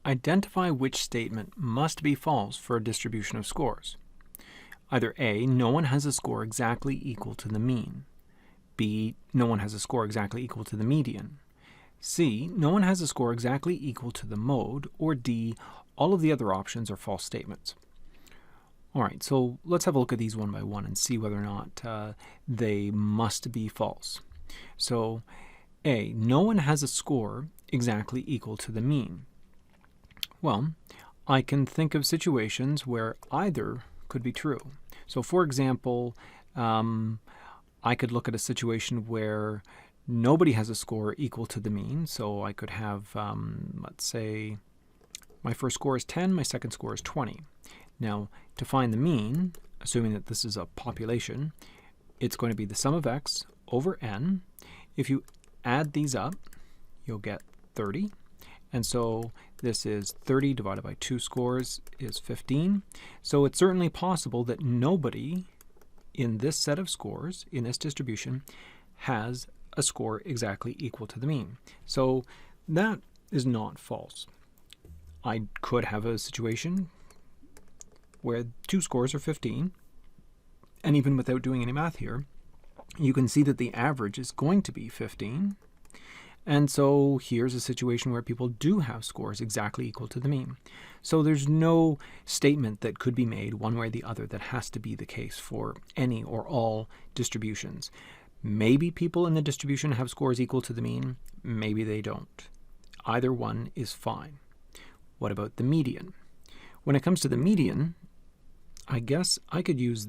Identify which statement must be false for a distribution of scores. Either A, no one has a score exactly equal to the mean. B, no one has a score exactly equal to the median. C, no one has a score exactly equal to the mode. Or D, all of the other options are false statements. All right, so let's have a look at these one by one and see whether or not they must be false. So A, no one has a score exactly equal to the mean. Well, I can think of situations where either could be true. So for example, I could look at a situation where nobody has a score equal to the mean. So I could have, let's say, my first score is 10, my second score is 20. Now, to find the mean, assuming that this is a population, it's going to be the sum of x over n. If you add these up, you'll get 30. And so this is 30 divided by 2 scores is 15. So it's certainly possible that nobody in this set of scores, in this distribution, has a score exactly equal to the mean. So that is not false. I could have a situation where 2 scores are 15, and even without doing any math here, you can see that the average is going to be 15. And so here's a situation where people do have scores exactly equal to the mean. So there's no statement that could be made one way or the other that has to be the case for any or all distributions. Maybe people in the distribution have scores equal to the mean, maybe they don't. Either one is fine. What about the median? When it comes to the median, I guess I could use,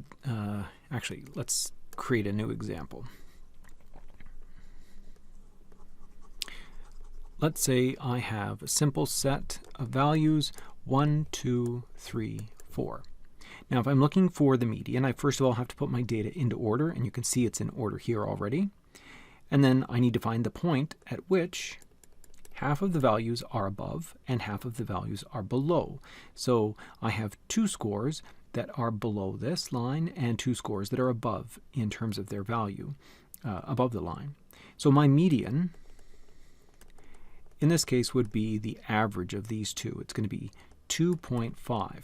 actually, let's create a new example. Let's say I have a simple set of values, 1, 2, 3, 4. Now, if I'm looking for the median, I first of all have to put my data into order, and you can see it's in order here already. And then I need to find the point at which half of the values are above and half of the values are below. So I have 2 scores that are below this line and 2 scores that are above in terms of their value, above the line. So my median in this case would be the average of these two. It's going to be 2.5.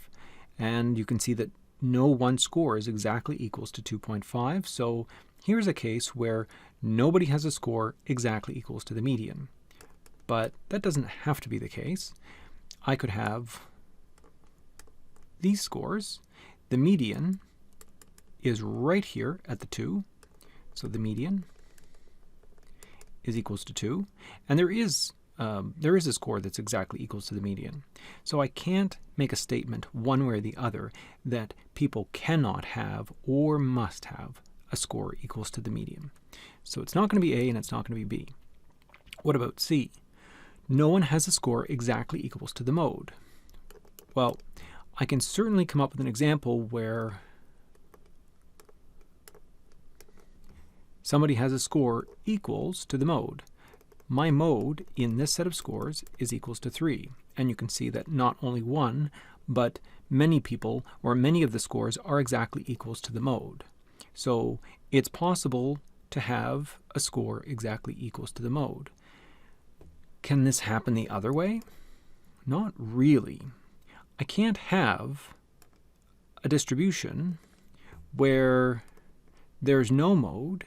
And you can see that no one score is exactly equals to 2.5. So here's a case where nobody has a score exactly equals to the median. But that doesn't have to be the case. I could have these scores. The median is right here at the 2. So the median is equals to 2. And there is a score that's exactly equals to the median. So I can't make a statement one way or the other that people cannot have or must have a score equals to the median. So it's not going to be A and it's not going to be B. What about C? No one has a score exactly equals to the mode. Well, I can certainly come up with an example where somebody has a score equals to the mode. My mode in this set of scores is equals to 3. And you can see that not only one, but many people, or many of the scores, are exactly equals to the mode. So it's possible to have a score exactly equals to the mode. Can this happen the other way? Not really. I can't have a distribution where there's no mode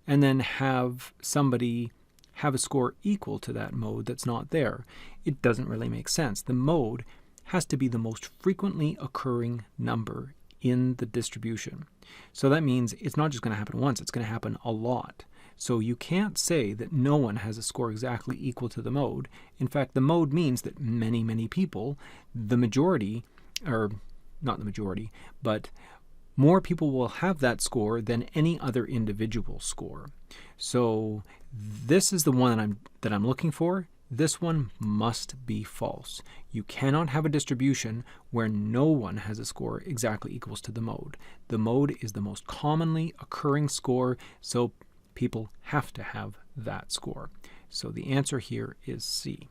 and then have somebody have a score equal to that mode that's not there. It doesn't really make sense. The mode has to be the most frequently occurring number in the distribution. So that means it's not just going to happen once, it's going to happen a lot. So you can't say that no one has a score exactly equal to the mode. In fact, the mode means that many, many people, the majority, or not the majority, but more people will have that score than any other individual score. So this is the one that I'm looking for. This one must be false. You cannot have a distribution where no one has a score exactly equals to the mode. The mode is the most commonly occurring score, so people have to have that score. So the answer here is C.